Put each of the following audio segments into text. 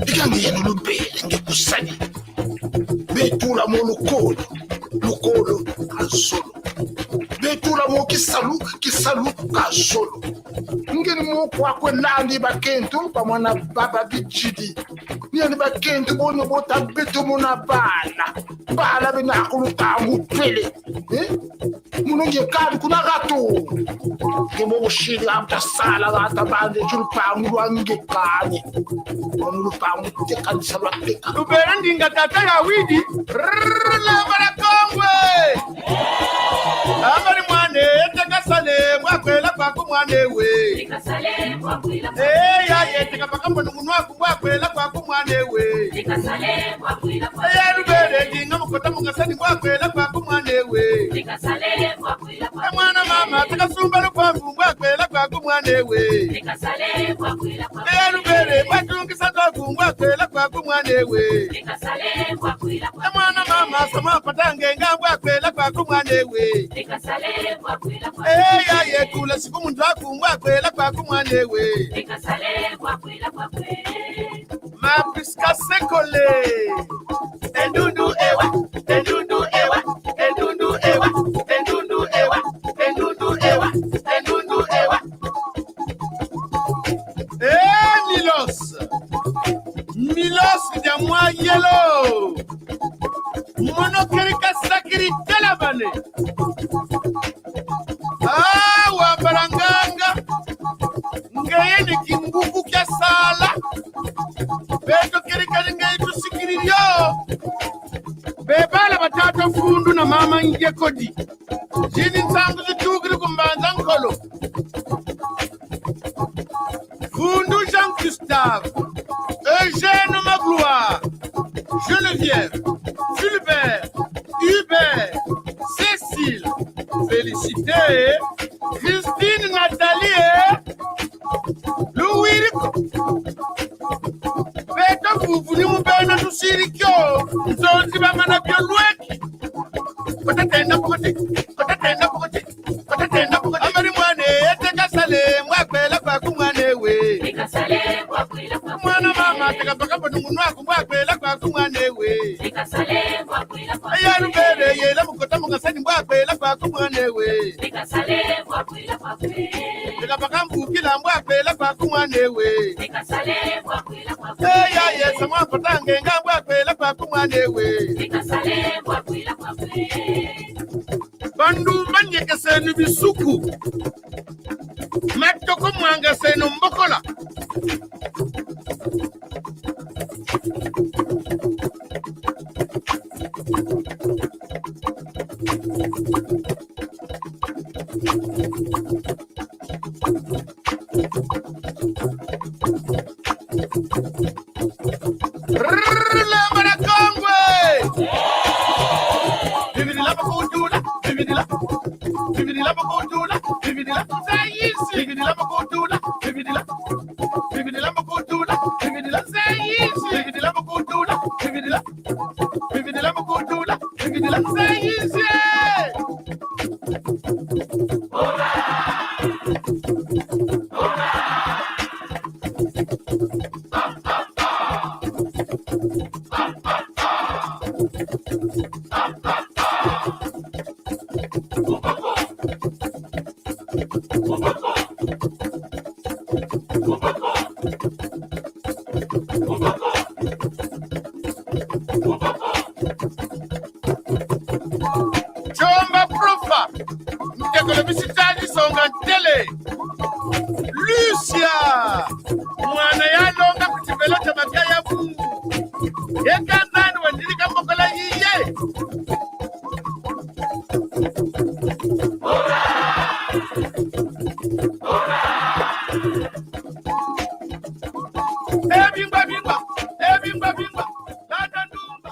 ikangiyena lubele ngikusanya betula mo lukolo azolo betula mo kisalu kazolo ngeni mo kwa kwenandi bakentu pamwana baba bijidi ni bakentu bono bota beto mona bala bena kulutangu pele munonge kali kuna gato ngemo bushiri amta sala gata bande chulupangu lwange kanye omulupangu tekanisa lwateka lubera ndinga tata ya widi la Congo amari mwane tekasale mwakwela kwako mwane we tekasale mwakwela ya yeteka pakambo nunwaku mwakwela kwako mwane we tekasale mwakwela ya lubere ndinga mukota mungasani mwakwela kwako mwane we tekasale mwakwela mwana mama tekasumba lukwavu mwakwela kwako mwane we tekasale mwakwela ya lubere mwatungisa toku mwakwela kwako mwane we tekasale mwakwela mwana mama sama patange ngambwa kwela kwako mwane we tekasale mwakwela ya yekula siku muntu akumwa kwela kwako mwane we tekasale mwakwela mapiska sekole endundu ewa endundu ewa endundu ewa endundu ewa endundu ewa endundu ewa Milos jamwa yelo mono kerika sakiri telabane wa baranganga ngayene kinguku kya sala beto kerika ngai tusikiriyo bebala batata fundu na mama nje kodi jini nsangu zitukiri kumbanza nkolo fundu Jean Gustave Eugène Magloire, Geneviève, Fulbert, Hubert, Cécile, Félicité, Christine Nathalie, Louis, Beto Fufu ni mubena tusirikyo, nzonzi bamana byolweki, kotatenda pokoti, amari mwane, tekasale, mwakwela kwa kumwane we. tekasale mwakwela Mwana mama teka pakapa nungunwaku mwakwela kwako mwane we tekasale mwakwela aya lubere yela mukota mungasani mwakwela kwako mwane we tekasale mwakwela teka pakambukila mwakwela kwako mwane we tekasale mwakwela aya yesa mwapatange nga mwakwela kwako mwane we tekasale mwakwela bandu banyekesenu bisuku matoko mwangasenu mbokola Lambara Congo Bibidi la bakutula Bibidi la bakutula Bibidi la sayisi Bibidi la bakutula Bibidi la bakutula Bibidi la sayisi Bibidi la bakutula Bibidi la bakutula Bibidi la sayisi Chomba profa Mtekole visitaji songa tele Lucia Mwana ya longa kutibelota mabia ya mungu Yeka ndani wandilika mbokola yiye Bingwa Lada ndumba.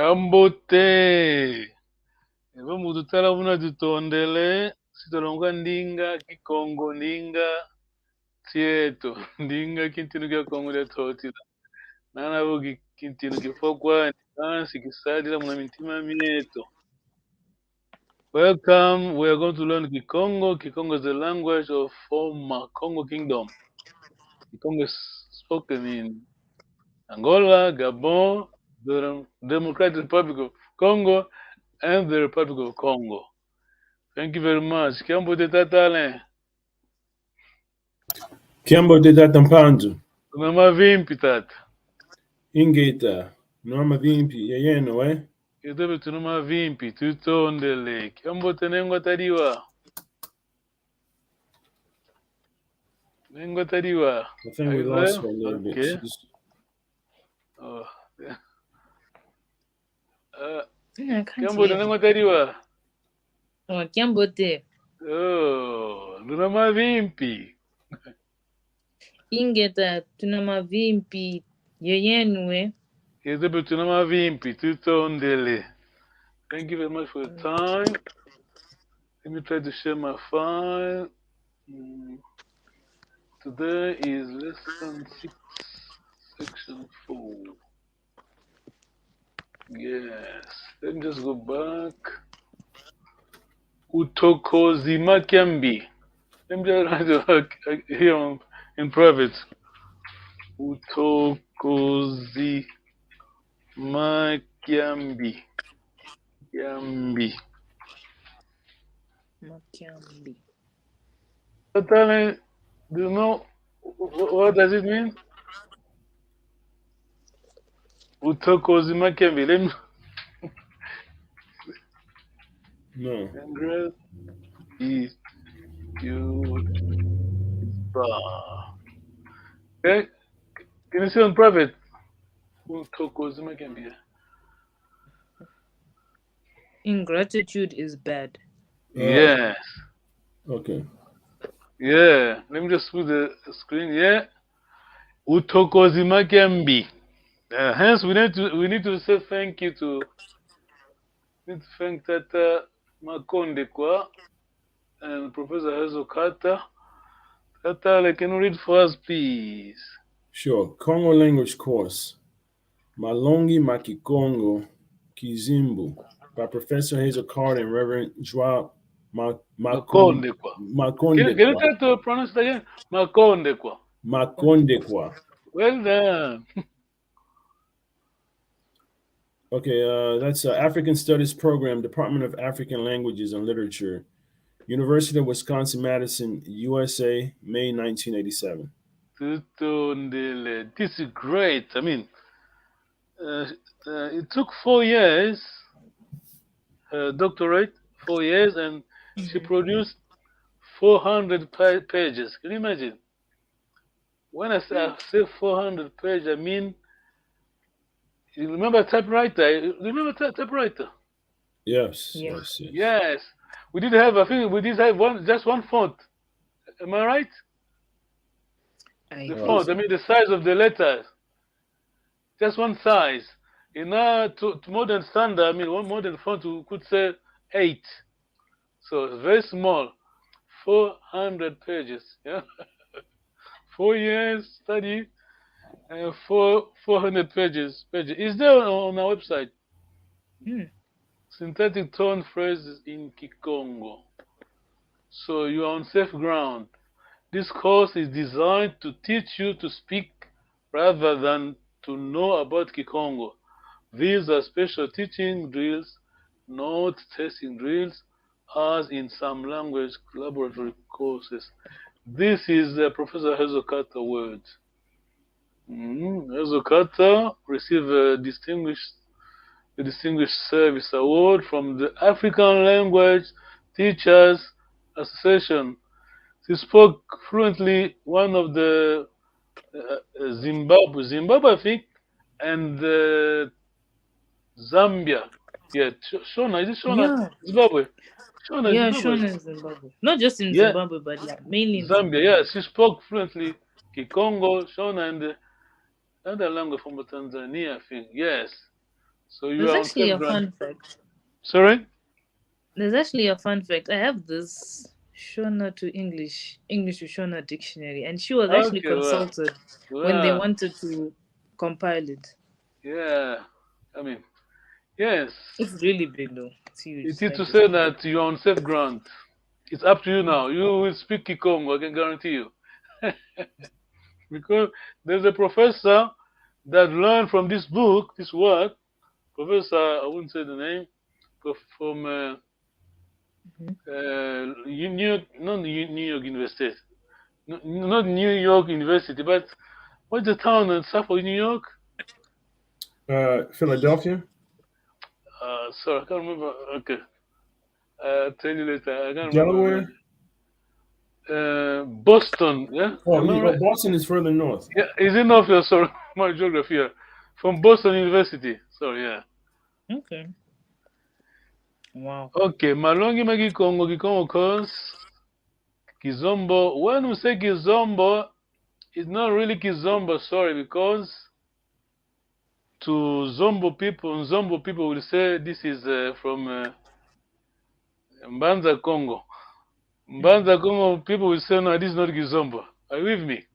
Kambote. Eva mudutala muna tutondele. Sitolonga ndinga Kikongo ndinga. Tieto ndinga kintinu kya Kongo lya totila. Nana bugi kintinu kifokwa nansi kisadila muna mitima mieto. Welcome. We are going to learn Kikongo. Kikongo is the language of former Congo Kingdom. Kikongo is spoken in Angola, Gabon, the Democratic Republic of Congo, and the Republic of Congo. Thank you very much. Kiambo de tatale. Kiambo de tatampandu. Tunama vimpi tata. Ingeta. Norma vimpi. Yayeno, eh? Kitobe tunama vimpi. Tutondele. Kiambo tenengo tariwa. Nengo tariwa. I think we lost her a little bit. She's... Oh. Kiambo tenengo tariwa. Oh, Kiambo te. Oh, tunama vimpi. Ingeta tunama vimpi yeyenwe. Kitobe tunama vimpi. Tutondele. Thank you very much for your time. Let me try to share my file. Today is lesson 6, section 4. Yes. Let me just go back. Utokozi Makiambi. Let me just write it here in private. Utokozi Makiambi. Makiambi. Totally, do you know what does it mean? Utokozi Makiambi. Let me. No. Okay. Can you see on private? Utokozi Makiambi. Ingratitude is bad. Yes. Okay. Yeah. Let me just put the screen. Yeah. Utokozi Makiambi. Hence, we need to say thank you to. We need to thank Tata Makondekwa and Professor Hazokata. Tata, can you read for us, please? Sure. Congo language course. Malongi Makikongo Kizimbu by Professor Hazel Card and Reverend Joao Makondekwa. Makondekwa. Can you try to pronounce it again? Makondekwa. Makondekwa. Well done. Okay, that's African Studies Program, Department of African Languages and Literature, University of Wisconsin-Madison, USA, May 1987. This is great. I mean, it took 4 years, her doctorate, 4 years, and she produced 400 pages. Can you imagine? When I say 400 pages, I mean, you remember typewriter? You remember typewriter? Yes. Yes. We did have, I think, just one font. Am I right? The font, I mean, the size of the letters. Just one size. In to modern standard, I mean, one modern font could say 8. So it's very small. 400 pages. Yeah. 4 years study. 400 pages. Is there on our website? Synthetic tone phrases in Kikongo. So you are on safe ground. This course is designed to teach you to speak rather than to know about Kikongo. These are special teaching drills, not testing drills, as in some language laboratory courses. This is Professor Hazokata words. Hazokata received a distinguished Service Award from the African Language Teachers Association. She spoke fluently one of the Zimbabwe, I think, and Zambia. Yeah, Shona, is it Shona? Yeah. Zimbabwe. Shona, Zimbabwe. Not just in Zimbabwe, but mainly in Zambia. Yeah, she spoke fluently Kikongo, Shona, and the other language from Tanzania, I think. Yes. So you There's are on actually safe a ground. fun fact. Sorry? There's actually a fun fact. I have this Shona to English to Shona dictionary, and she was actually Okay, well, consulted when they well, wanted to compile it. yeah. I mean, yes. It's really big though. It's huge. It It's is like to this say big. that you're on safe ground. It's up to you now. You will speak Kikongo, I can guarantee you. Because there's a professor that learned from this book, this work. Professor, I wouldn't say the name, from Mhm. Not New York University, not New York University, but what's the town in south of New York? Philadelphia. Sorry, I can't remember. Okay, I'll tell you later. I can't remember. Delaware. Boston, yeah? Oh, Am I right? Boston is further north. Yeah, is it not? Sorry, my geography here. From Boston University. Sorry, yeah. Okay. Wow. Okay, Malongi Magi Congo, Kikongo cause Kizombo. When we say Kizombo, it's not really Kizombo, sorry, because to Zombo people will say this is from Mbanza Congo. Mbanza Congo people will say, no, this is not Kizombo. Are you with me?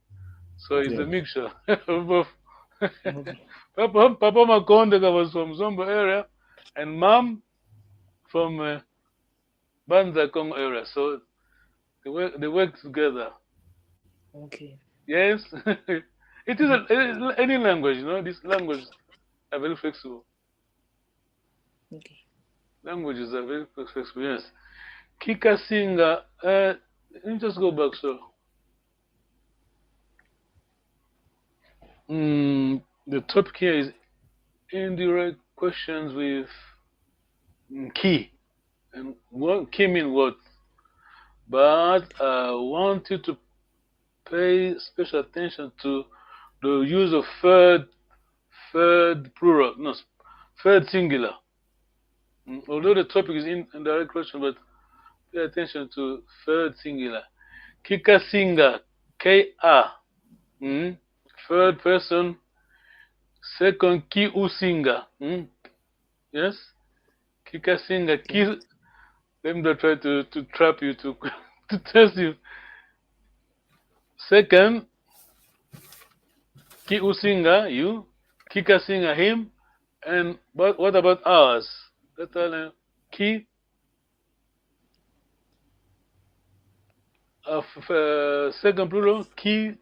So it's a Yes. mixture of both. Okay. Papa Makondeka was from Zombo area, and Mom from Banza Congo area. So they work together. Okay. Yes, it is any language. These languages are very flexible. Okay. Languages are very flexible. Yes. Kika Singa. Let me just go back. So, the topic here is indirect questions with key, and what key mean what? But I want you to pay special attention to the use of third plural, no, third singular. Although the topic is indirect question, but pay attention to third singular. Kika Singa, K-A. Third person, second Ki Usinga. Yes? Kika Singa, Okay. Ki. Let me not try to trap you, to test you. Second, Ki Usinga, you. Kika Singa, him. And what about ours? Let's tell them. Ki, second plural, Ki,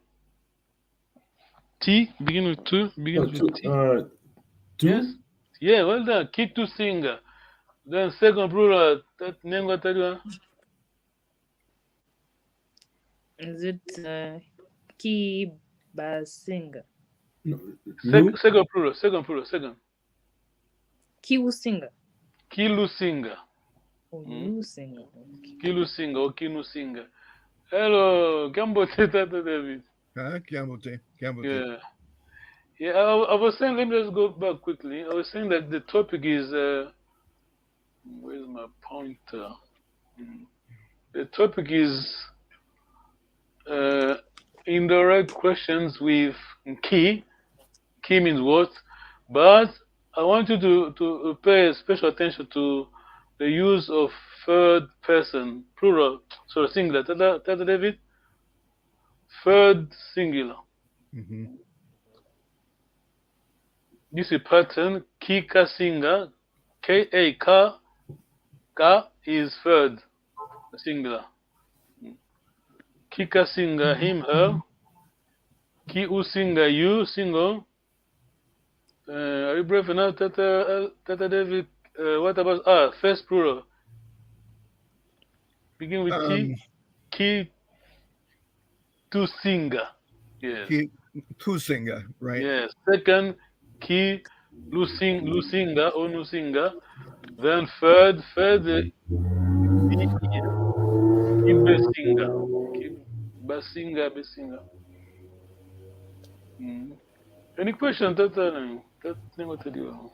T, begin with two, No, begins with two. T. Yes? Two. Yeah, well done. Ki to Singa. Then second plural, that name got tell you. Is it Kibasinga? No, Lu. Second plural, second. Kiusinga? Kilu Singa. Oh, Hmm? Lusinga. Okay. Kilu Singa or Kinu Singa. Hello, Gambo Tata David. Kiambote. Yeah. Yeah, I was saying, let me just go back quickly. I was saying that the topic is, where's my pointer? The topic is indirect questions with key. Key means what? But I want you to pay special attention to the use of third person, plural, sorry, singular. Tata David? Third singular. Mm-hmm. This is pattern. Kika Singa. Ka. Ka is third singular. Kika Singa, him, her. Ki Usinga, you, single. Are you brave enough, Tata David? What about first plural? Begin with T. Ki to Singa. Yes. Kusinga, right? Yes. Second, Ki Lusinga or Nusinga. Then third, Kibesinga. Besinga. Any question, Tata? That thing what to do.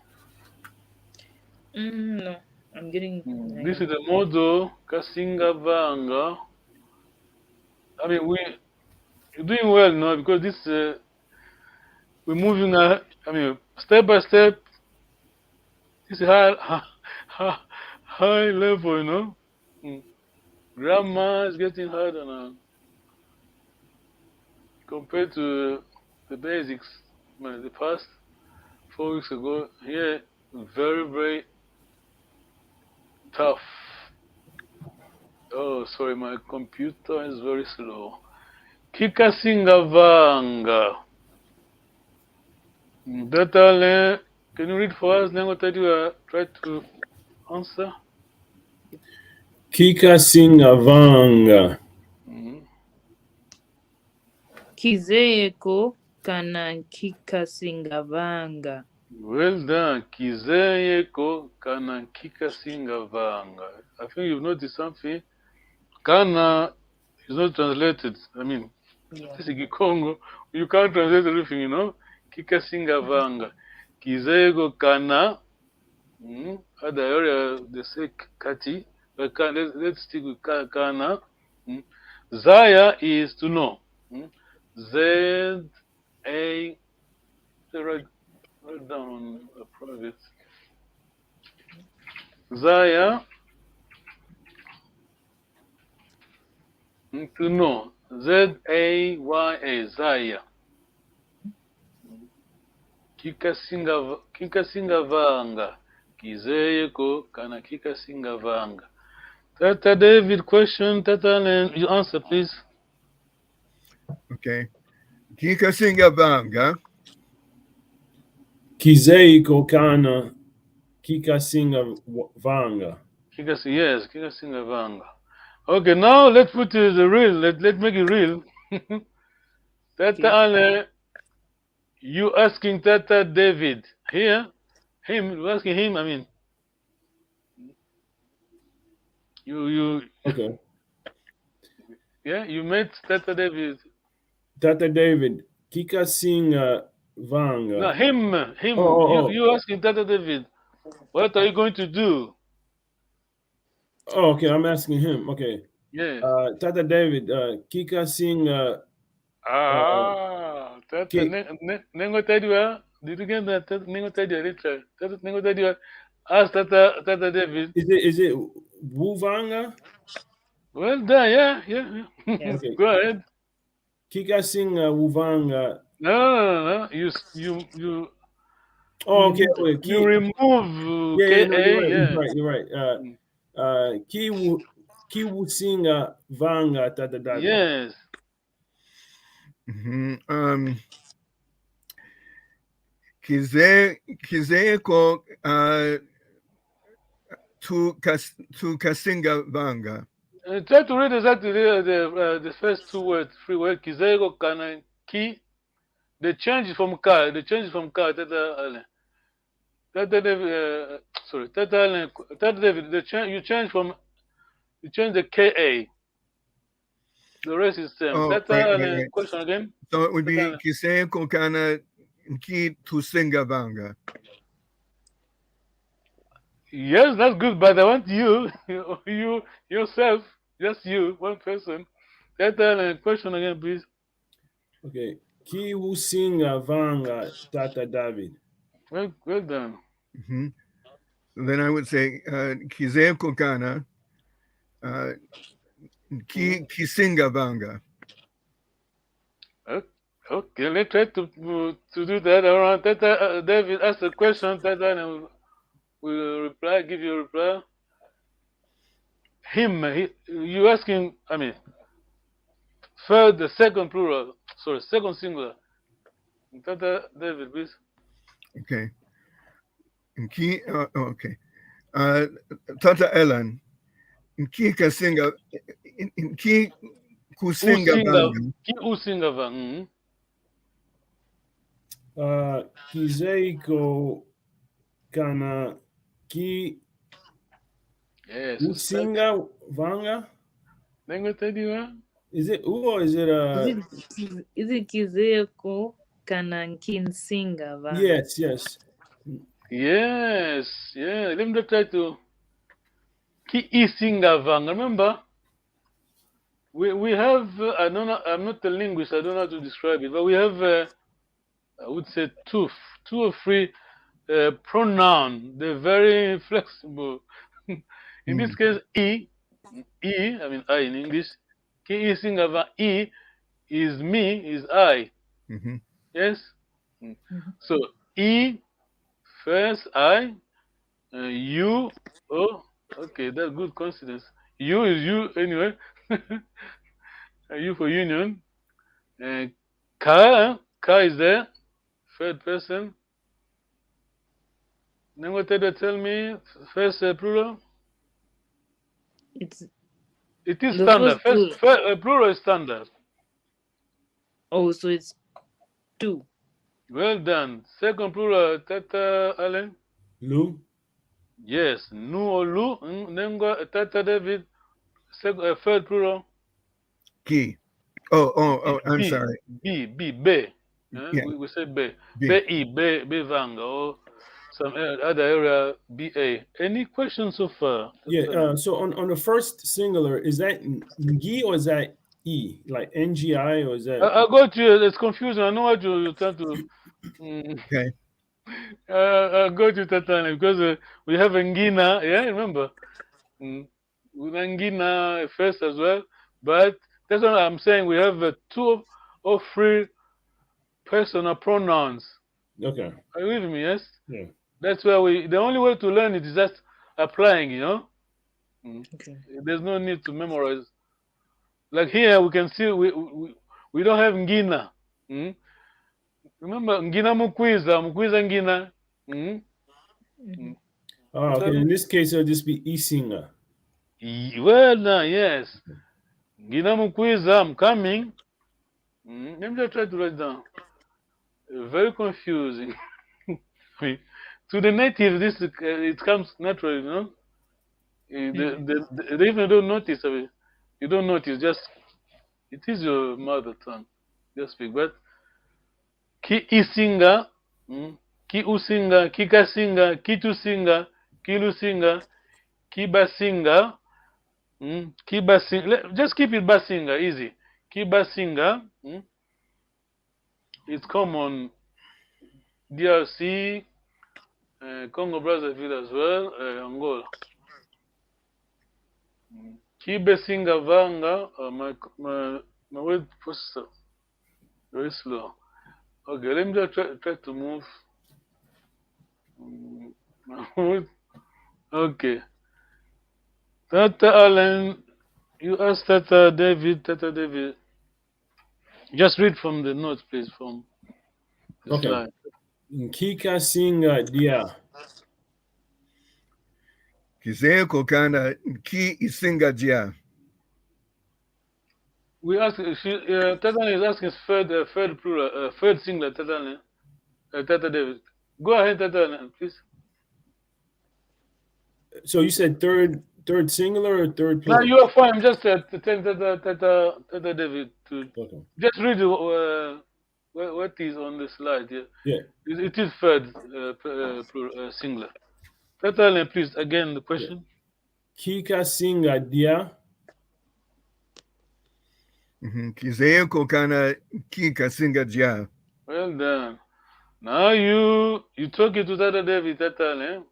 No, I'm getting. This is the modo Kasinga Vanga. I mean, we're doing well now because we're moving. I mean, step by step. It's high level, you know. Mm. Grammar is getting harder now compared to the basics. Man, the past 4 weeks ago, here, very, very tough. Oh, sorry, my computer is very slow. Kikasingavanga. Datale, can you read for us? Then what you try to answer? Kikasingavanga. Mhm. Kizeko kana kikasingavanga. Well done. Kizeyeko kana kikasingavanga. I think you've noticed something. Kana is not translated. I mean, Yeah. this is Kikongo. You can't translate everything, you know. Kikasingavanga. Kizeyeko kana. Other area they say kati. But let's stick with kana. Zaya is to know. Z A. Write down on a private. Zaya, to know. Zaya. Zaya. Kikasingavanga. Kizeyeko kana kikasingavanga. Tata David, question. Tata, you answer, please. Okay. Kikasingavanga. Kizeiko kana kikasingavanga. Yes, kikasingavanga. Okay, now let's put the real. Let's make it real. Tata, you asking Tata David here? You asking him? I mean, you. Okay. Yeah, you met Tata David. Tata David, kikasingavanga. No, him. You asking Tata David, what are you going to do? Oh, okay. I'm asking him. Okay. Yeah. Tata David, kikasinga. Tata Nengo Tedua. Did you get that? Tata Nengo Tedua, Richard. Tata Nengo Tedua. Ask Tata David. Is it Wuvanga? Well done, yeah. Yes. Okay. Go ahead. Kikasinga Wuvanga. No. Oh, okay. Remove it. Wait, You remove yeah, no, KA, you're yeah. right. You're right. Kiwusinga Vanga Tata David. Yes. Kizeko to Kasingavanga. Try to read exactly the first three words. Kizego, Kana, Ki. They change from car. Tata David, sorry, Tata David. You change the KA. The rest is same. Oh, right. Question again. So it would be Tata, Kiseko Kana Ki to Singavanga. yes, that's good, but I want you yourself, just you, one person. Tata, question again, please. Okay. Kiwusinga Vanga Tata David. Well done. Then I would say Kizeko Kana Ki Kisingavanga. Okay, let's try to do that around. Tata David ask a question. Tata will reply, give you a reply. You asking, I mean, the second plural, sorry, second singular. Tata David, please. Okay. Okay. Tata Ellen. Ki Kasinga. Ki Kusingavanga. Ki Usingava. Kizeiko kana ki Yes. Usinga Vanga. Is it U or is it Is it Kizeko kana kinsingavanga? Yes. Yes. Yeah. Let me try to. Ki Isingavanga. Remember, we have. I don't know. I'm not a linguist. I don't know how to describe it, but we have. I would say two or three pronoun. They're very flexible. In this case, I mean I in English, ki isingava is me, is I. Mm-hmm. Yes? So E first I, you, oh, okay, that's good coincidence. You is you anyway. You for union. Ka is there, third person. Then what did they tell me? First plural? It's It is the standard. first plural. Plural is standard. Oh, so it's 2. Well done. Second plural, Tata Allen. Lu. Yes, nu or lu. Then go Tata David. Third plural. Key. Oh, I'm B, sorry. B. Yeah, We say B. B. B Vanga or some other area, BA. Any questions so far? Yeah. So on the first singular, is that Ngi or is that E? Like NGI or is that? I got you. It's confusing. I know what you're trying to. Okay. I got you, Tatana, because we have Ngina. Yeah, remember? With Ngina first as well. But that's what I'm saying. We have 2 or 3 personal pronouns. Okay. Are you with me? Yes? Yeah. That's where the only way to learn it is just applying, you know? Okay. There's no need to memorize. Like here, we can see we don't have Ngina. Remember, Ngina Mukwiza Ngina. Okay. In this case, it'll just be Isinga. Well, now, yes. Ngina Mukwiza, I'm coming. Let me just try to write down. Very confusing. To the native, this it comes naturally, you know? They even don't notice. I mean, you don't notice. Just it is your mother tongue. Just speak. But ki isinga, ki usinga, ki kasinga, ki tusinga, ki lusinga, ki basinga, ki basinga. Just keep it basinga, easy. Ki basinga. It's common. DRC, Congo Brazzaville as well, Angola. Kibesinga vanga, my word was very slow. Okay, let me just try to move. Okay. Tata Allen, you asked Tata David. Just read from the notes, please, from the Okay. slide. Nkika Singa Dia. Kizee kokana ki isinga jia. We ask. Tata is asking third plural, third singular. Tata David. Go ahead, Tata, please. So you said third singular or third No, plural? you are fine. Just tell Tata David to Okay. just read what is on the slide here. Yeah. It is third singular. Tata, please, again, the question. Kika Singa Dia. Kizee kokana ki kasinga jia. Well done. Now you talk it to Tata David, Tata.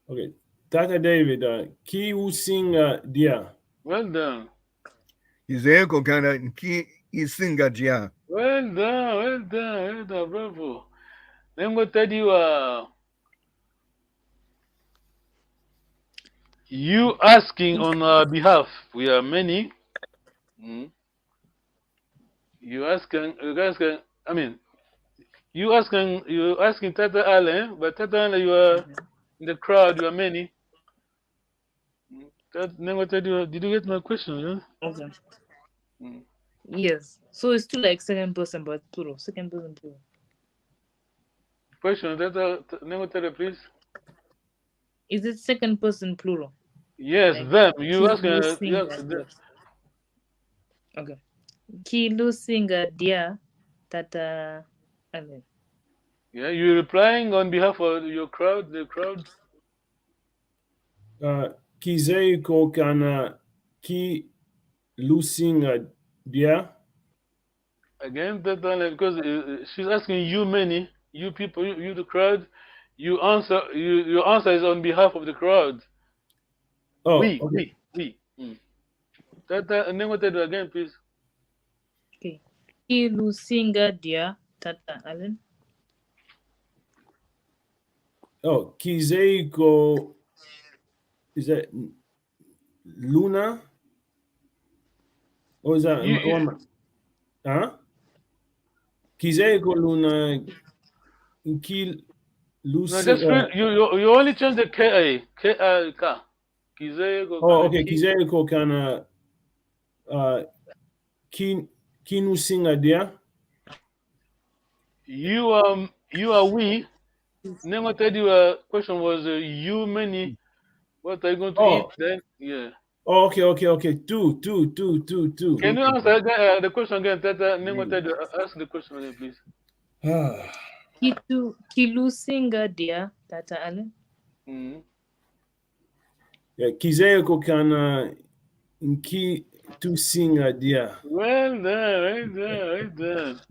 Okay. Tata David, Ki Usinga Dia. Well done. Kizee kokana ki isinga jia. Well done, bravo. Then go tell you asking on our behalf. We are many. You asking, I mean, you asking Tata Allen, but Tata Allen, you are in the crowd. You are many. Then go tell you. Did you get my question? Yeah? Okay. Yes. So it's still like second person, but plural. Second person plural. Question, Tata, then go tell you, please. Is it second person plural? Yes, Like them. You Kilu asking. Singa. Okay. Kilu Singa Dia Tata Allen. Yeah, you replying on behalf of your crowd, the crowd. Kizei Kokana Ki Lusinga Dia. Again, Tata, because she's asking you many. you people, you the crowd, you answer. Your answer is on behalf of the crowd. Oh, okay. We. Tata, and then what I do again, please. Okay. Kilusinga dia Tata Allen. Oh, Kizeiko. Is that Luna? Or is that You huh? Kizeiko Luna Ki no, Lucy. just read. You only change the K. Kizego Oh, kana okay. ki. Kizeiko kana uh Kinu Singa dia. You are we. Then what I do question was you many. What are you going to eat Oh, then? Yeah. oh, okay. Two. Can you answer the question again, Tata? Then what I do ask the question again, please. Kilusinga dia Tata Allen. Mm-hmm. Yeah, Kizeiko kana Ki Tu Singa dia. Well done, right done.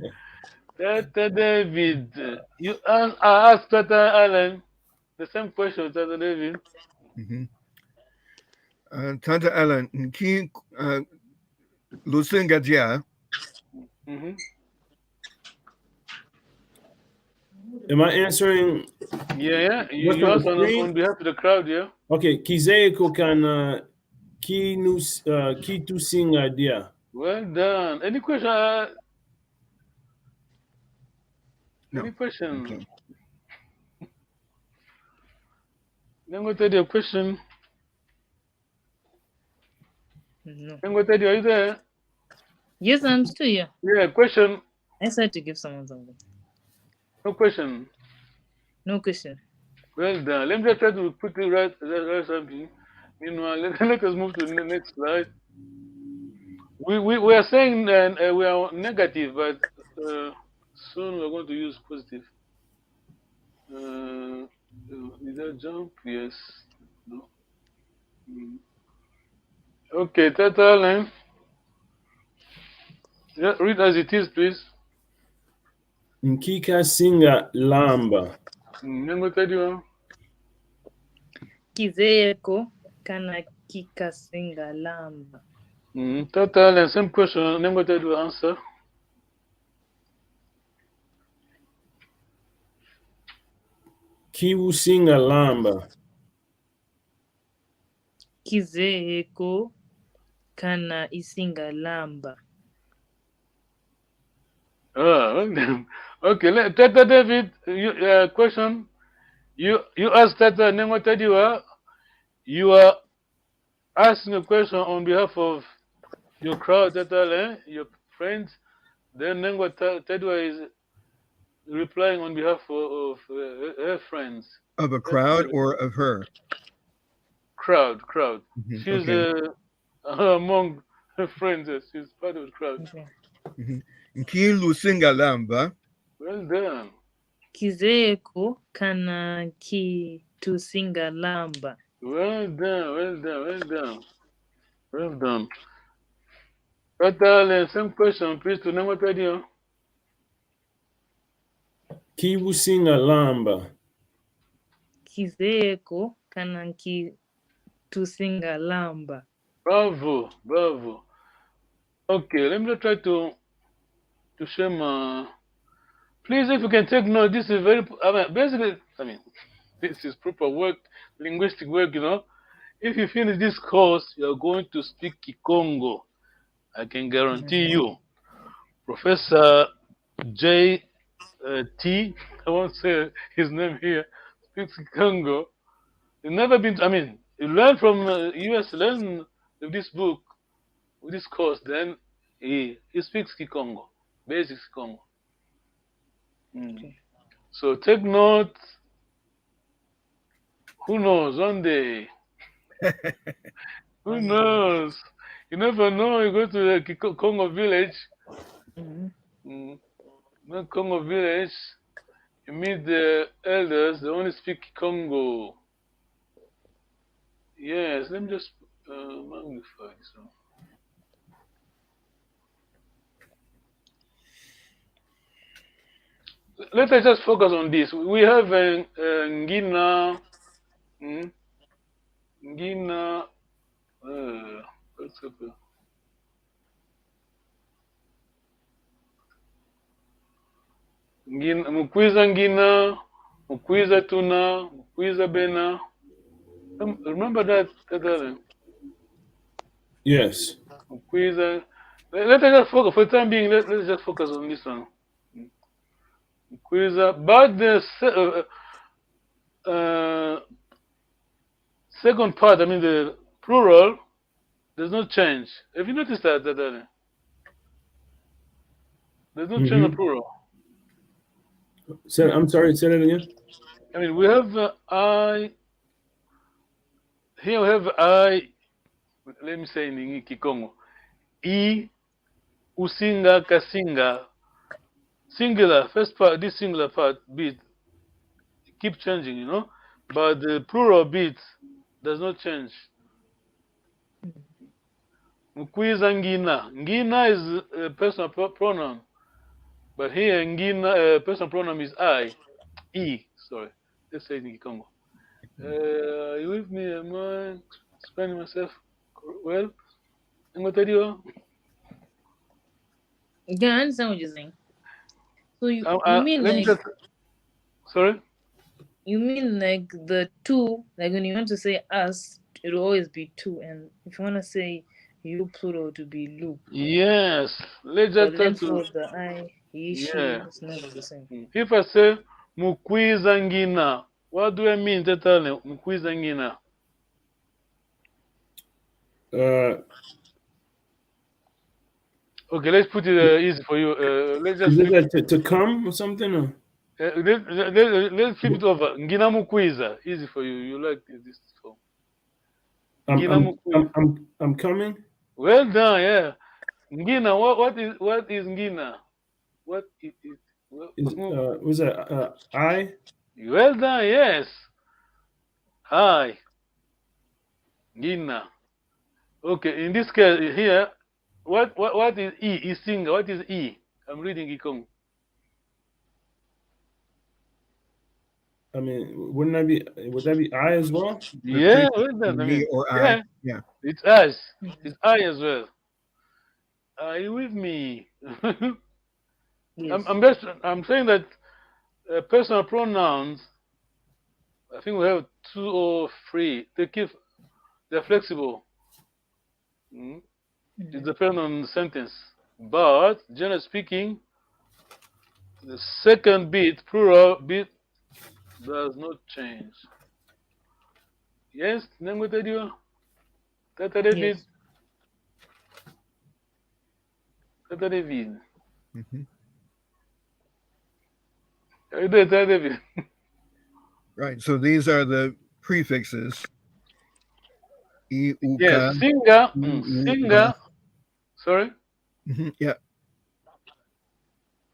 Tata David, I asked Tata Allen the same question, Tata David. Mhm. Tante Ellen, Ki Lusinga Dia. Mm-hmm. Am I answering Yeah. what's You on the asked screen? on behalf of the crowd, yeah. Okay, Kizeiko kana Ki Tu Singa dia. Well done. Any question? No. Any question? Okay. Then go tell you a question. No. Then go tell you, are you there? Yes, I'm still here. Yeah, question. I said to give someone something. No question. No question. Well done. Let me just try to quickly write something. Meanwhile, let us move to the next slide. We are saying we are negative, but soon we're going to use positive. Did I jump? Yes. No. Mm. Okay, Tata line. Yeah, read as it is, please. Nkika Singa Lamba. Then go tell you. Kizeeko kana kikasinga lamba. Tata line, same question. Then go tell you answer. Kiwu Singa Lamba. Kizeeko kana isinga lamba. Okay. Tata David, question. You asked Tata, and then what tell you? You are asking a question on behalf of your crowd, Tata, your friends. Then Nengo Tedwa is replying on behalf of her friends. Of a crowd or of her? Crowd. Mhm. She's Okay. among her friends. She's part of the crowd. Okay. Ki Lusinga Lamba. Well done. Kizeeko kana kitusinga lamba. Well done. Tata, same question, please, to Nengo Tedwa. Kiwu Singa Lamba. Kizeeko kana kitusinga lamba. Bravo. Okay, let me try to share my. Please, if you can take note, this is very. This is proper work, linguistic work. If you finish this course, you are going to speak Kikongo. I can guarantee you. Professor J. T. I won't say his name here. Speaks Kikongo. You've never been. You learn from US. Learn with this book, with this course. Then he speaks Kikongo, basic Kikongo. Okay. So take note. Who knows? One day. Who knows? You never know. You go to the Congo village. Mm-hmm. Congo village. You meet the elders. They only speak Congo. Yes. Let me just magnify this one. let us just focus on this. We have Ngina, Ngina. What's up? Ngina, Mukwiza Ngina, Mukwiza Tuna, Mukwiza Bena. Remember that? Yes. Mukwiza. Let us just focus for the time being. Let's just focus on this one. Mukwiza, but the second part, I mean the plural, does not change. Have you noticed that? There's no change in plural. I'm sorry. Say that again. I mean, we have I. Here we have I. Let me say in Kikongo. I usinga kasinga. Singular first part. This singular part bit keep changing, you know, but the plural bit does not change. Mukwiza ngina. Ngina is a personal pronoun, but here ngina personal pronoun is I. E. Sorry. Let's say it in Kikongo. You with me? Am I explaining myself well? I'm gonna tell you. Yeah, I understand what you're saying. So you mean let me like just. Sorry. you mean like the two, like when you want to say us, it'll always be two, and if you want to say you plural to be lu. Yes. Let's But just try then to. for the I, he, she, Yeah. it's never the same. If I say mukwiza ngina, what do I mean? Tell mukwiza ngina. Okay, let's put it easy for you. Let's just Is it flip it. that to come or something? Or? Let's flip it over. Ngina mukwiza, easy for you. You like this form. I'm Ngina I'm mukwiza. I'm coming. Well done, yeah. Ngina, what is ngina? What is Was that I? well done, yes. Hi, ngina. Okay, in this case here, what is E? Is singer. What is E? I'm reading Kikongo. I mean, wouldn't that be? Would that be I as well? The Yeah, prefix well done. I me mean, or I. yeah, Yeah. it's us. It's I as well. Are you with me? Yes. I'm saying that personal pronouns. I think we have 2 or 3. They're flexible. It depends on the sentence. But generally speaking, the second bit, plural bit, does not change. Yes, Nengotedio? Tata David? Yes. Tata David? Hmm. How you doing, Tata David? Right. So these are the prefixes. I, Yes, uka, singer. u, Singer. Sorry? Yeah.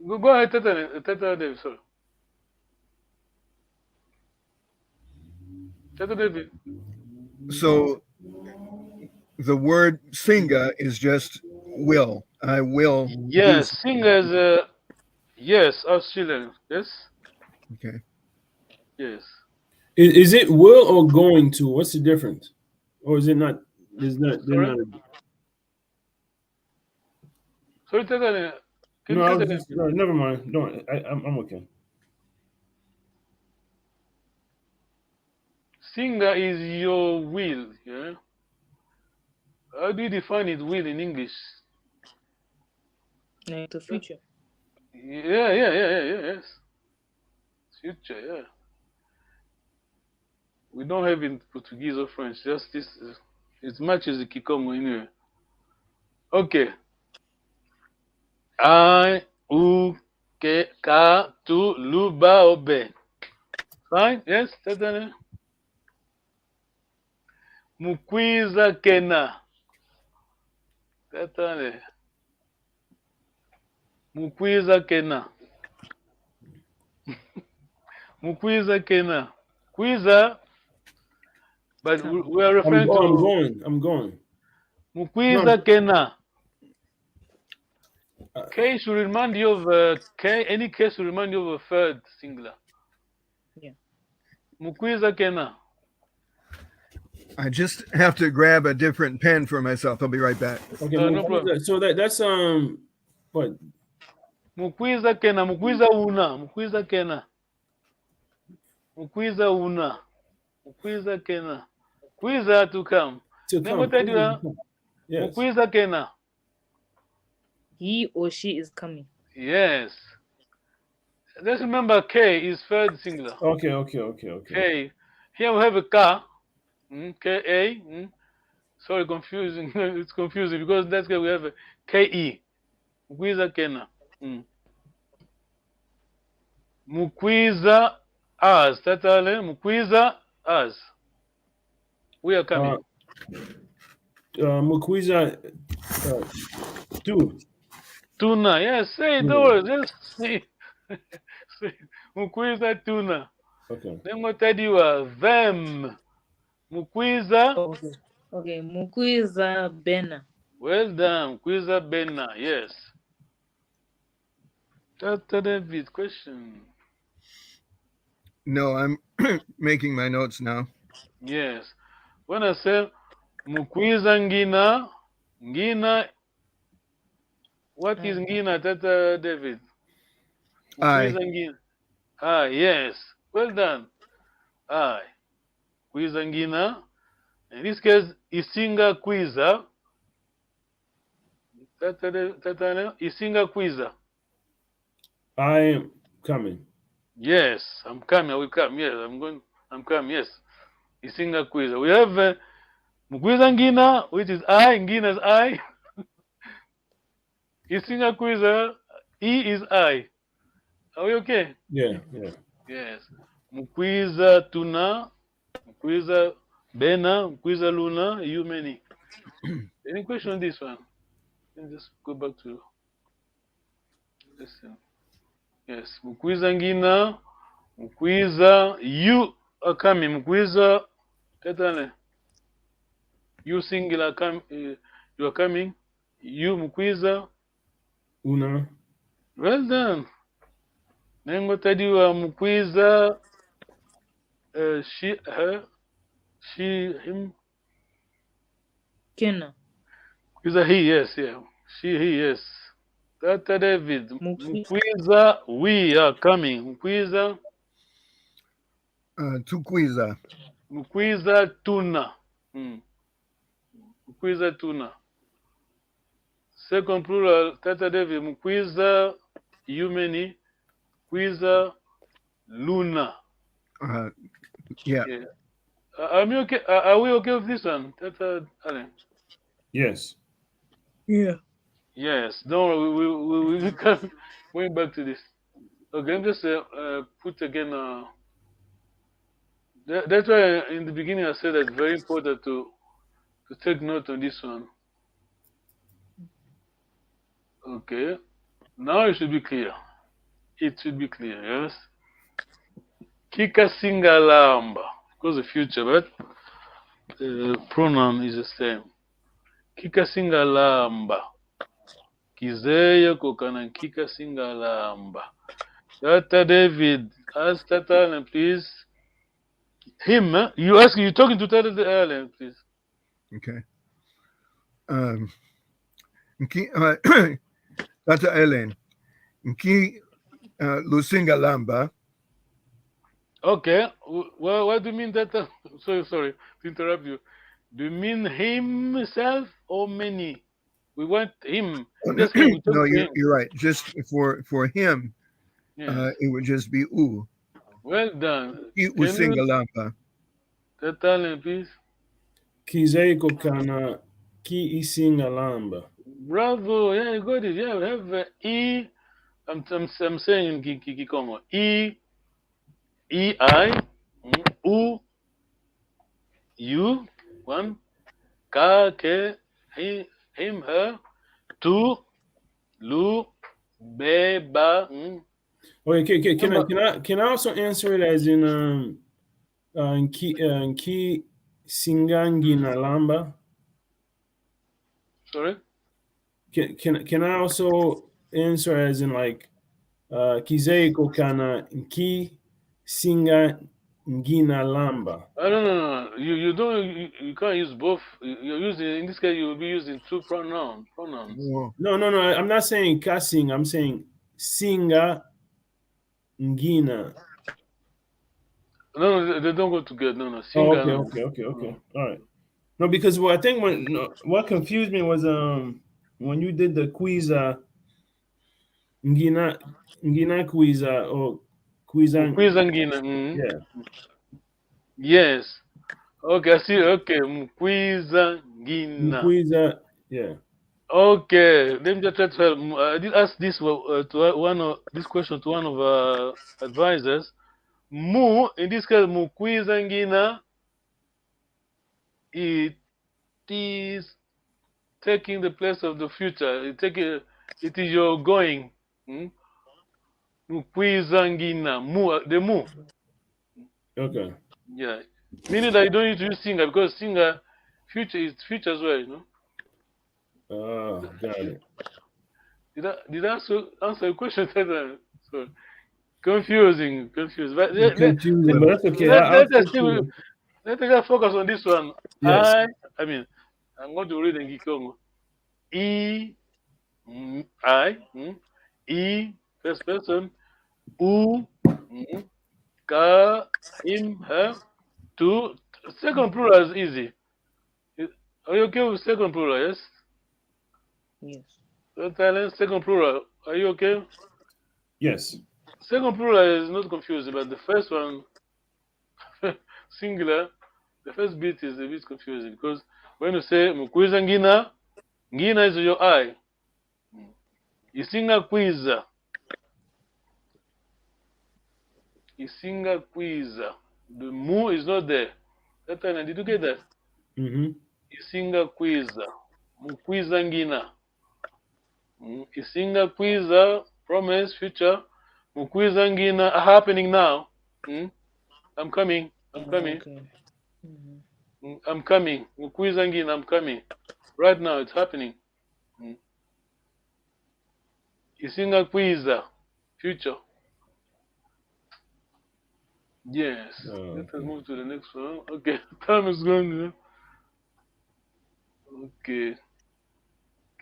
Go ahead, Tata David, sorry. Tata David. So the word singa is just will. I will do Yes, something. singer is, yes, Australian. Yes? Okay. Yes. Is it will or going to? What's the difference? Or is it not? Is not? They're Sorry? not. Sorry, Tata. Can No, you I say was that again, just. please? No, never mind. No, I'm okay. Singer is your will, yeah? How do you define it, will, in English? Like the future. Yes. Future, yeah. We don't have in Portuguese or French, just this. It matches the Kikongo anyway. Okay. I, U, K, Ka, Tu, Lu, Ba, Obe. Fine? Yes? Tata. Mukwiza Kena. Tata. Mukwiza Kena. Mukwiza Kena. Kwiza, but we are referring I'm to going. I'm going. No, Mukwiza Kena. K should remind you of K. Any K should remind you of a third singular. Yeah. Mukwiza kena. I just have to grab a different pen for myself. I'll be right back. Okay, No problem. so that's what? Mukwiza kena. Mukwiza una. Mukwiza kena. Mukwiza una. Mukwiza kena. Kwiza to come. To Then come. what I do? Yes. Mukwiza kena. He or she is coming. Yes. Just remember K is third singular. Okay. K. Here we have a K. K-A. Sorry, confusing. It's confusing because that's why we have a K-E. Mukwiza kena. Mukwiza us. Tatale. Mukwiza us. We are coming. Mukwiza two. Tuna. Yes, say the word. Just say. Say. Mukwiza tuna. Okay. Then what I do? Them. Mukwiza. Okay. Mukwiza bena. Well done. Mukwiza bena. Yes. That's David question. No, I'm making my notes now. Yes. When I say Mukwiza ngina, ngina, what is ngina, Tata David? I. Mukwiza ngina. Ah, yes. Well done. I. Kwiza ngina. In this case, isinga kwiza. Tata, isinga kwiza. I am coming. Yes, I'm coming. I will come. Yes, I'm coming. Yes. Isinga kwiza. We have Mukwiza ngina, which is I. Ngina is I. Isinga kwiza. E is I. Are we okay? Yeah. Yes. Mukwiza tuna. Mukwiza bena. Mukwiza luna. You many. Any question on this one? Let me just go back to listen. Yes. Mukwiza ngina. Mukwiza. You are coming. Mukwiza. Tatane. You singular you are coming. You Mukwiza. Una. Well done. Nengo tadiwa Mukwiza. She, her, she, him. Kena. Mukwiza he, yes, yeah. She, he, yes. Tata David. Mukwiza, we are coming. Mukwiza. Tukwiza. Mukwiza tuna. Mukwiza tuna. Second plural, Tata David. Mukwiza, you many. Mukwiza luna. Yeah. Are we okay? Are we okay with this one, Tata Allen? Yes. Yeah. Yes. Don't worry. We come going back to this. Okay. I'm just put again. That's why in the beginning I said that it's very important to take note on this one. Okay. Now it should be clear. It should be clear. Yes. Kika singalamba. Of course, the future, but the pronoun is the same. Kika singalamba. Kizeya kokana kika singalamba. Tata David, ask Tata Allen, please. Him, huh? You're talking to Tata Allen, please. Okay. Tata Ellen. Nki Lusingalamba. Okay. Well, what do you mean that? Sorry to interrupt you. Do you mean himself or many? We want him. Just him. No, you're right. Just for him, Yes. it would just be U. Well done. Usingalamba. Tata Allen, please. Kizeiko kana ki isingalamba. Bravo. Yeah, you got it. Yeah, we have E. I'm saying in Kikongo. E-I, U, you, one, ka, ke, he, him, her, two, lu, be, ba. Okay, can I also answer it as in ki singangi nalamba? Sorry? Can I also answer as in like Kizeiko kana nki singa ngina lamba. No. You don't. You can't use both. You're using in this case. You will be using two pronouns. Whoa. No. I'm not saying kasing. I'm saying singa ngina. No, they don't go together. No. Oh, Singa. okay. All right. No, because I think what confused me was when you did the quiz ngina ngina quiz or quiz Mkwizangina. yeah Yes. Okay, I see. Okay, Mkwizangina. quiz yeah. Okay, let me just try to help. I did ask this to one of this question to one of our advisors. Mu, in this case, Mkwizangina, it is taking the place of the future. It is your going. Mkwizangina. The mu. Okay. Yeah. Meaning that you don't need to use singer because singer future is future as well, you know. Got it. Did I answer your question? So confusing. But It's confusing, but that's okay. I'll let us stick still to it. let us just focus on this one. Yes. I mean, I'm going to read in Kikongo. I, E, first person, U, Ka, him, her, two. Second plural is easy. Are you okay with second plural? Yes. Yes. Thailand, second plural. Are you okay? Yes. Second plural is not confusing, but the first one, singular, the first bit is a bit confusing because when you say Mkwiza Ngina, Ngina is your eye. Isinga Kwiza. Isinga Kwiza. The mu is not there. That time, did you get that? Mm-hmm. Isinga Kwiza. Mkwiza Ngina. Isinga Kwiza, promise, future. Mkwiza Ngina, happening now. I'm coming. I'm coming. Okay. Mm-hmm. I'm coming. Mkwiza Ngina, I'm coming. Right now, it's happening. Isinga Kwiza, future. Yes. Let us move to the next one. Okay, time is going. Okay.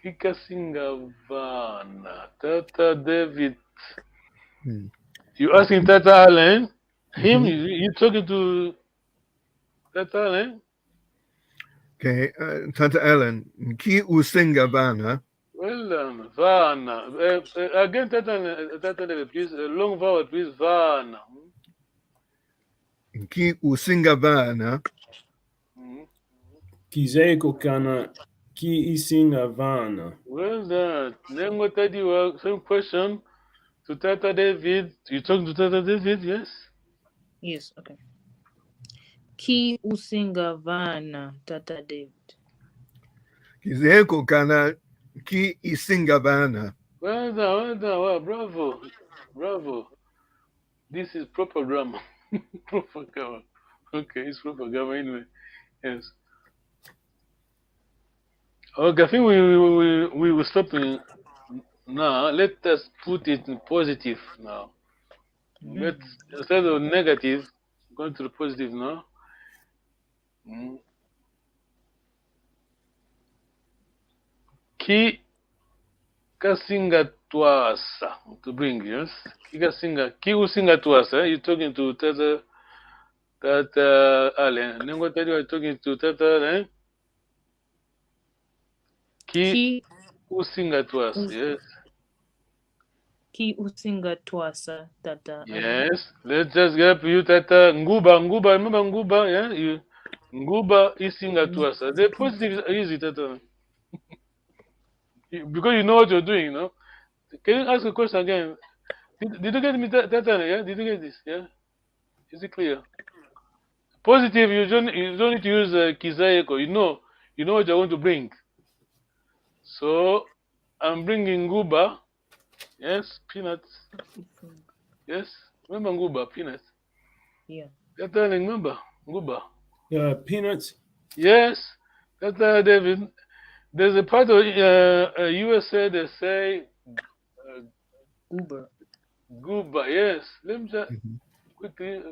Kikasinga Vana. Tata David. You asking Tata Allen? Him? You talking to Tata Allen? Okay, Tanta Ellen, Ki Usinga Vana, Well done. Vana. Again, Tata David, please. Long vowel, please. Vana. Ki Usinga Vana, Kizeiko kana ki isinga vana. Well done. Nengo Teddy, same question to Tata David. You talking to Tata David? Yes. Yes. Okay. Ki usinga vana, Tata David. Kizeko Kana, Ki Isinga Vana. Well done. Wow, bravo. This is proper grammar. Proper grammar. Okay, it's proper grammar anyway. Yes. Okay, I think we will stop now. Let us put it in positive now. Instead of negative, going to the positive now. Ki kasinga twasa to bring, yes. Ki usinga twasa. You're talking to Tata Allen. Nengo tell you talking to Tata Allen. Ki usinga twasa, yes. Ki usinga twasa, Tata. Yes. Let's just get up you Tata Nguba. Remember Nguba, yeah? Nguba isinga twasa. The positive is easy, Tata. Because you know what you're doing, you know. Can you ask a question again? Did you get me, Tata? Yeah? Did you get this? Yeah? Is it clear? Positive, you don't need to use Kizayeko. You know what you're going to bring. So, I'm bringing Nguba. Yes, peanuts. Yes, remember Nguba, peanuts. Yeah. Tata, remember Nguba. Peanuts. Yes, Tata David. There's a part of USA they say goober. Guba, yes. Let me just Mhm. quickly.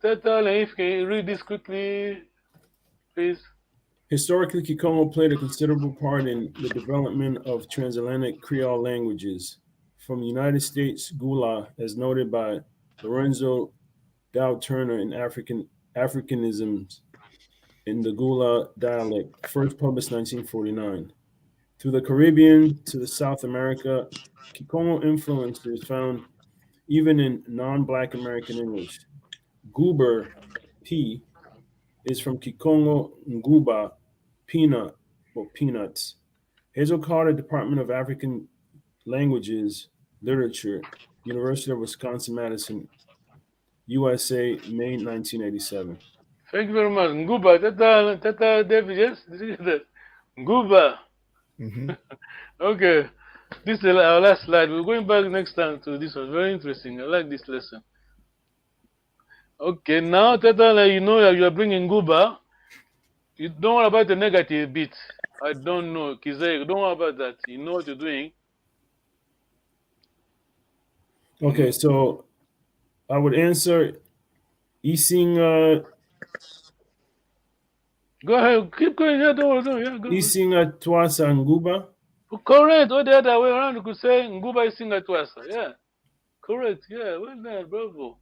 Tata, if you can read this quickly, please. Historically, Kikongo played a considerable part in the development of transatlantic Creole languages. From the United States, Gula, as noted by Lorenzo Dow Turner in Africanisms in the Gula dialect, first published 1949. Through the Caribbean to the South America, Kikongo influence is found even in non-Black American English. Goober, P, is from Kikongo Nguba, peanut, or peanuts. Hazel Carter, Department of African Languages, Literature, University of Wisconsin-Madison, USA, May 1987. Thank you very much. Nguba, Tata David, yes? Did you get that? Nguba. Mhm. Okay. This is our last slide. We're going back next time to this one. Very interesting. I like this lesson. Okay, now Tata, you know that you are bringing Nguba. You don't worry about the negative bit. I don't know. Kizay, don't worry about that. You know what you're doing. Okay, so I would answer Ising Go ahead. Keep going. Yeah, don't worry. Yeah, go. Isinga Twasa Nguba. Correct. Or the other way around, you could say Nguba is singa twasa. Yeah. Correct. Yeah. Well done. Bravo.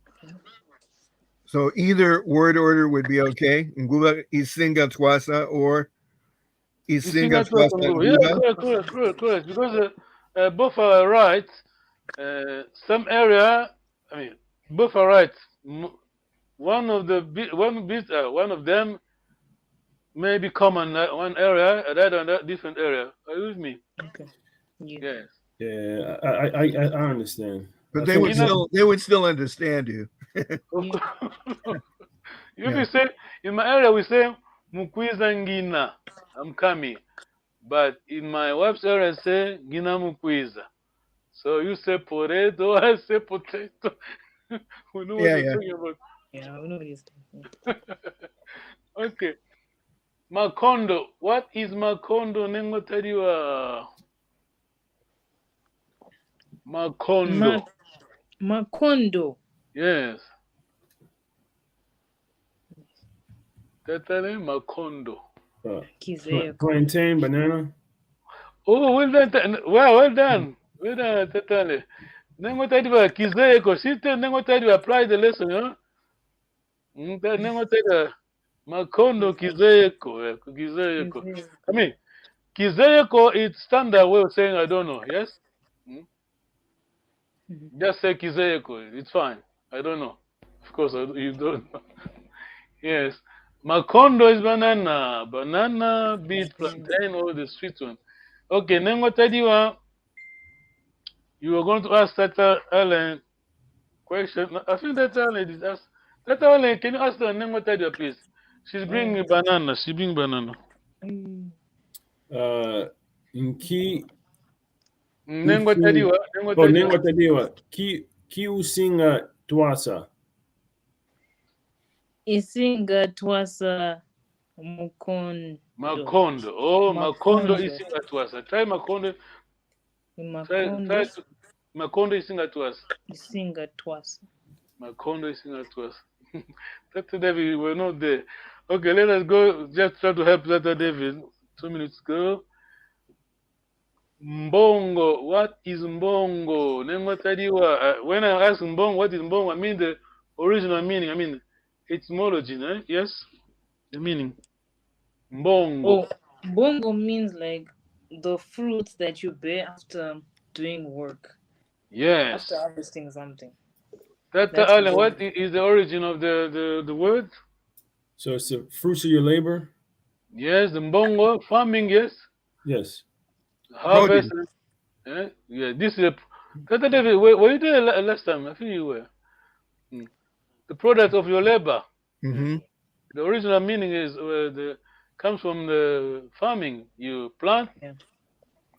So either word order would be okay. Nguba isinga twasa or You singa isinga twasa twasa Nguba. Yeah, nguba. correct. Because both are right. Some area, I mean, both are right. One of the one of them may be common one area, another different area. Are you with me? Okay. Yeah. Yes. Yeah, I understand. But I they think would still understand you. Of Yeah. course. If Yeah. you say in my area, we say Mukwiza Ngina, I'm coming. But in my wife's area, I say Ngina Mukwiza. So you say potato, I say potato. We know what Yeah, we're yeah. talking about. Yeah, I know this. Yeah. Okay. Makondo. What is Makondo? Nengo tariwa. Makondo. Makondo. Yes. Tatale Makondo. Kizeo. plantain, banana. Oh, well done. Wow, well done. Well done, Tatale. Nengo tariwa kizeko. Site nengo tariwa apply the lesson, huh? Nengo tariwa Makondo kizeko. Kizeko. Kizeo. I mean, kizeko is standard way of saying I don't know. Yes? Mm? Mhm. Just say kizeko. It's fine. I don't know. Of course, you don't know. Yes. Makondo is banana. Banana, beet, plantain, all the sweet one. Okay, Nengo tadiwa. You were going to ask Tata Ellen question. I think Tata Ellen is asked. Tata Ellen, can you ask her Nengo tadiwa, please? She's bringing banana. She bring banana. Mm. Inki Nengo using tadiwa. Nengo oh tadiwa. nengo tadewa. Ki usinga twasa. Isinga twasa mukondo. Makondo. Oh, Makondo Makondo. is Singatuasa. Try Makondo. Makondo. Try Makondo is Singatuasa. Isinga twasa. Makondo is Singatuasa. Dr. David, we're not there. Okay, let us go. Just try to help Dr. David. 2 minutes go. Mbongo. What is Mbongo? When I ask Mbongo, what is Mbongo? I mean the original meaning. I mean etymology, eh? Yes? The meaning. Mbongo. Oh, bongo means like the fruits that you bear after doing work, Yes. after harvesting something. Dr. That's Allen, Mbongo. what is the origin of the word? So it's the fruits of your labor. Yes, the Mbongo, farming, yes. Yes. Harvest. Yeah, this is a. Dr. David, were you there last time? I think you were. Mm. The product of your labor. Mm-hmm. The original meaning is comes from the farming. You plant, Yeah.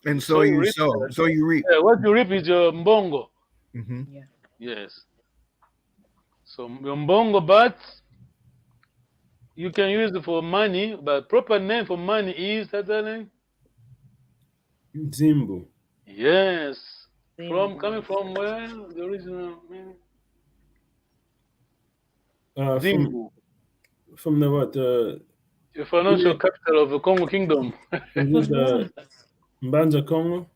And so you reap. sow. So you reap. Yeah, what you reap is your Mbongo. Mm-hmm. Yeah. Yes. So your Mbongo, but you can use it for money, but proper name for money is Dr. Allen? Zimbu. Yes. Coming from where? The original meaning? From Zimbu. from the what the The financial capital of the Congo Kingdom. is it the Mbanza Congo?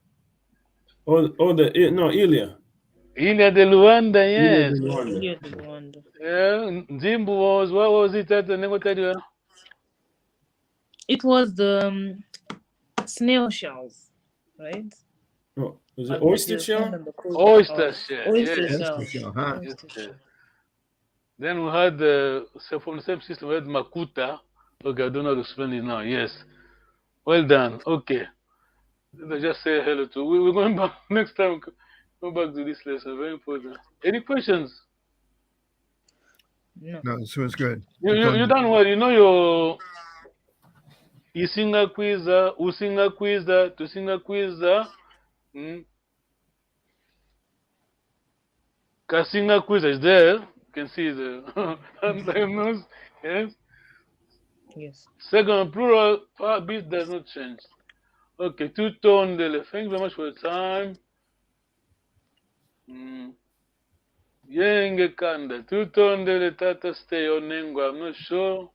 Or the no Ilia. Ilia de Luanda, Ilia yes. de Luanda. Yeah, the wonder. Yeah, Zimbu was, what was it at the Negotaria? It was the snail shells, right? No, is it Like oyster you shell? find on the coast Oyster of- shell, Oyster yes. shell. Uh-huh. Yes, Oyster yes. shell. Then we had so from the same system, we had Makuta. Okay, I don't know how to explain it now. Yes. Well done. Okay. Let's just say hello to. We're going back next time. Go back to this lesson. Very important. Any questions? No. No, this was good. You done well. You know your Isinga quiza, Usinga quiza, Tusinga quiza, Kasinga quiza is there. You can see the nose. Yes. Yes. Second plural part bit does not change. Okay, two tone dele. Thank you very much for your time. Yenge kanda. Two tone dele tata stay on Nengo. I'm not sure.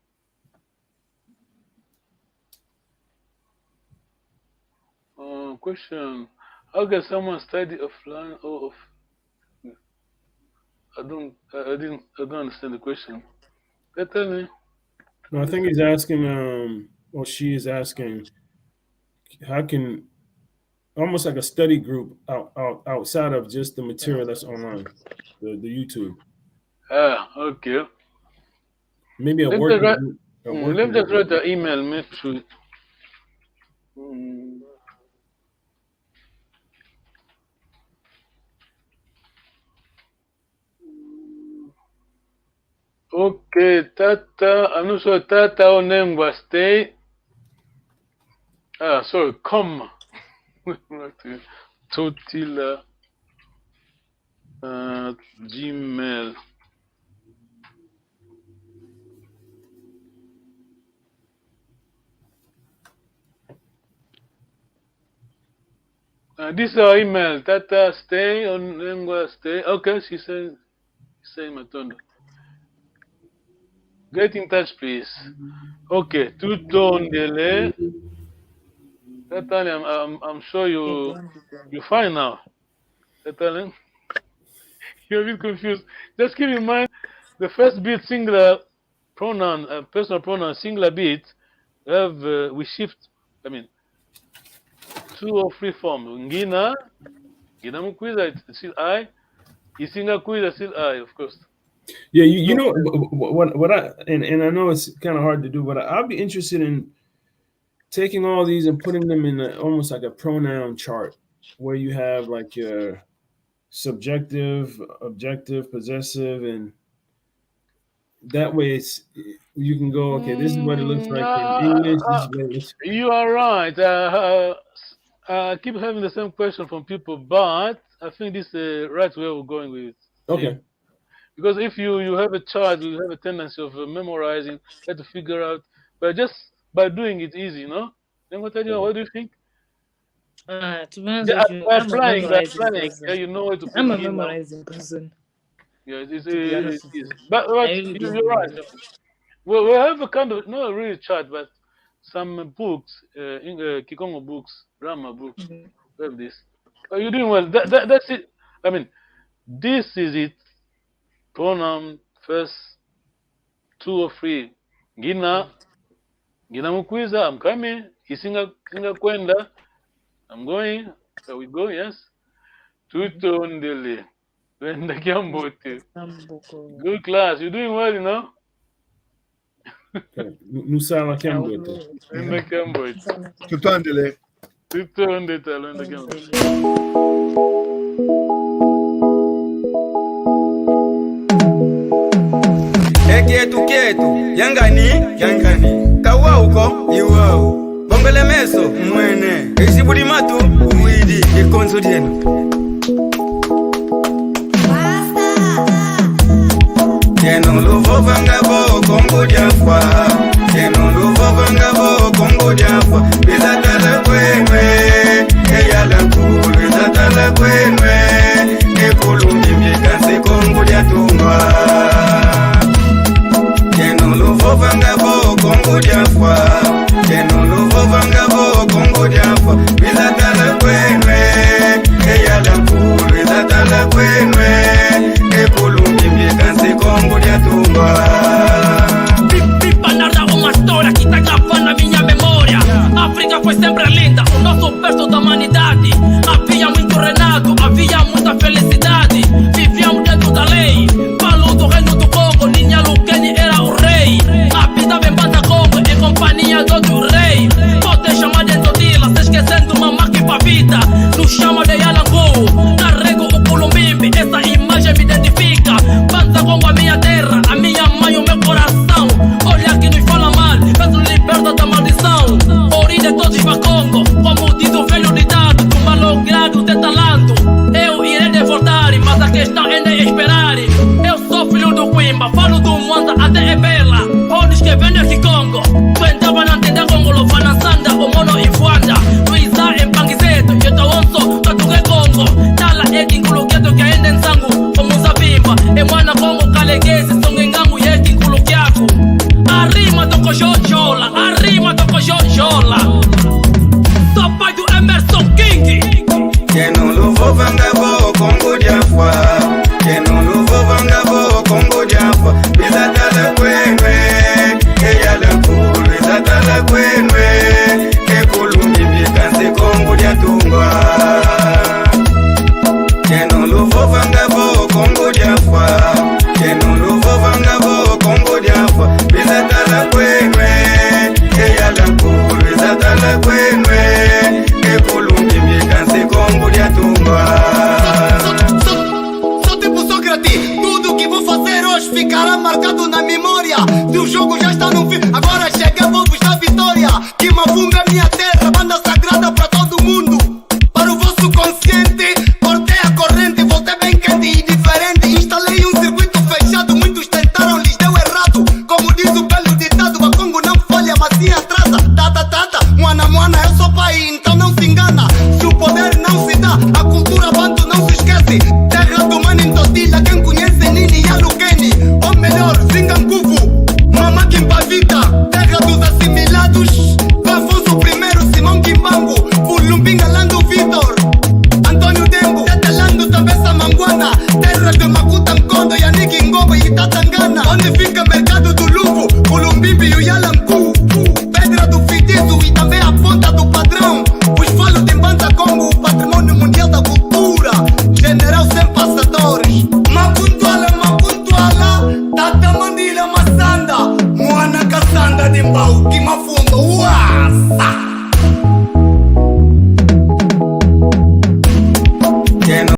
Question. How can someone study offline or off? I don't understand the question. Tell me. No, I think he's asking or she is asking how can almost like a study group outside of just the material that's online, the YouTube. Okay. Maybe a Let working me group. let me just write an email. Make sure. Okay, Tata. I'm not sure. Tata Onengwa stay. Sorry. Come. Totila. Gmail. This is our email. Tata stay on Lengua stay. Okay, she said Matondo. Get in touch, please. Okay, two tone delay. Tata, I'm sure you fine now. Tata, you're a bit confused. Just keep in mind the first bit singular pronoun, personal pronoun singular bit. We shift. I mean, 2 or 3 forms. Ngina mukwiza, it's still I. Isinga kwiza, still I, of course. Yeah, you know what I and I know it's kind of hard to do, but I'll be interested in taking all these and putting them in almost like a pronoun chart where you have like your subjective, objective, possessive, and that way you can go, okay, this is what it looks like in English. This is what it looks. You are right. I keep having the same question from people, but I think this is the right way we're going with it. Okay. Because if you have a child, you have a tendency of memorizing, try to figure out, but just by doing it easy, you know? Then what do you think? To be honest with you, I'm a memorizing person. Yeah, you know what to put I'm a in memorizing person. Yeah, honest with you. but really you're don't right. We have a kind of, not really chart, but some books, Kikongo books, grammar books, we have this. You're doing well. That's it. I mean, this is it. Pronoun first 2 or 3. Gina mukwiza, I'm coming. Isinga kwenda, I'm going. Shall we go? Yes. Tutondele. Kwenda kiambote. Good class. You're doing well, you know. Nusala Kembote. Kwenda kiambote. Tutandele. Tutonde talenda kiambote. Kietu yangani kawa uko iwao bombele meso mwene isibuli matu uwidi ikonzo dienu yeno luvovanga bo Congo diafwa yeno luvovanga bo Congo diafwa bizatala kwenwe eyala ku bizatala kwenwe Congo diafwa Kenuluvo vangabo Congo diafwa Bizatala kwenwe Eyala kulu Bizatala kwenwe Ekulungi mbikansi Congo diatumba Pipanarda uma história que tá gravando na minha memória. África foi sempre linda, o nosso berço da humanidade. Havia muito Renato, havia muita felicidade. Vivíamos dentro da lei, Paulo do reino do Congo, Linha Luqueni era o rei. Habitava em Banda Congo, em companhia do outro rei. Pode chamar de Todila, se esquecendo uma máquina pra vida. Nos chama de Yalangu, carrego o Culumbimbi, essa imagem me identifica. Banda Congo, a minha terra, a minha mãe, o meu coração. Olha que nos fala mal, peço liberta da maldição. Origem de todos para Congo, como diz o velho ditado, com malogrado de talento. Eu irei de voltar, mas a questão é de esperar. Eu sou filho do Quimba, falo do Mwanza até Ebela. Olhos que vêm de Kikongo, cuentava na tenda Congo, Lovana Sanda, o Mono e Fuanda. Luísa em Panguizeto, eu tô onço, Katuge Congo. Tala é Kinkuluketo que ainda em Sango, como Zabimba. E Mwana Congo, Kaleguese, Songengango e Kinkulukiaku. Arrima do Cojojola, arrima do Cojojola. Sou pai do Emerson King. Kenuluvo vangabo Congo diafwa Kenuluvo vangabo Congo diafwa Bizatala kwenwe Eyala kulu Bizatala kwenwe Ekulungi mbikansi Congo diatumba Kenuluvo vangabo Congo diafwa Kenuluvo vangabo Congo diafwa Bizatala kwenwe Eyala kulu Bizatala kwenwe Ekulungi mbikansi Congo diatumba Sou tipo Sócrates, tudo que vou fazer hoje ficará marcado na memória. Se o jogo já está no fim, agora chega, vou buscar vitória. Kimavunga é minha terra, banda sagrada pra todo mundo. Para o vosso consciente, cortei a corrente, voltei bem quente e diferente. Instalei um circuito fechado, muitos tentaram, lhes deu errado. Como diz o belo ditado, a Congo não falha, mas se atrasa. Tata, Mwana, eu sou pai, então não se engana. Se o poder não se dá, a cultura banto não se esquece. Terra do mano em Totila, quem conhece Nini e Alukeni. Ou melhor, Zingankuvu, Mama Kimpavita. Terra dos assimilados, Afonso I, Simão Kimbangu, Pulumbinga Lando Vitor, Antônio Dembo, Tetelando também Samanguana. Terra de Makuta Mkondo, Yannick Ngobo e Tatangana. Onde fica mercado do Luvo, Pulumbimbi e o Yalanku. Pedra do Fitizo e também a ponta do padrão. Os falos de Banda Congo, o patrimônio mundial da cultura. General sem passadores. Mapuntuala, Tata Mandila Massanda. Mwana Kassanda de Mbau, Kimafundo, uás.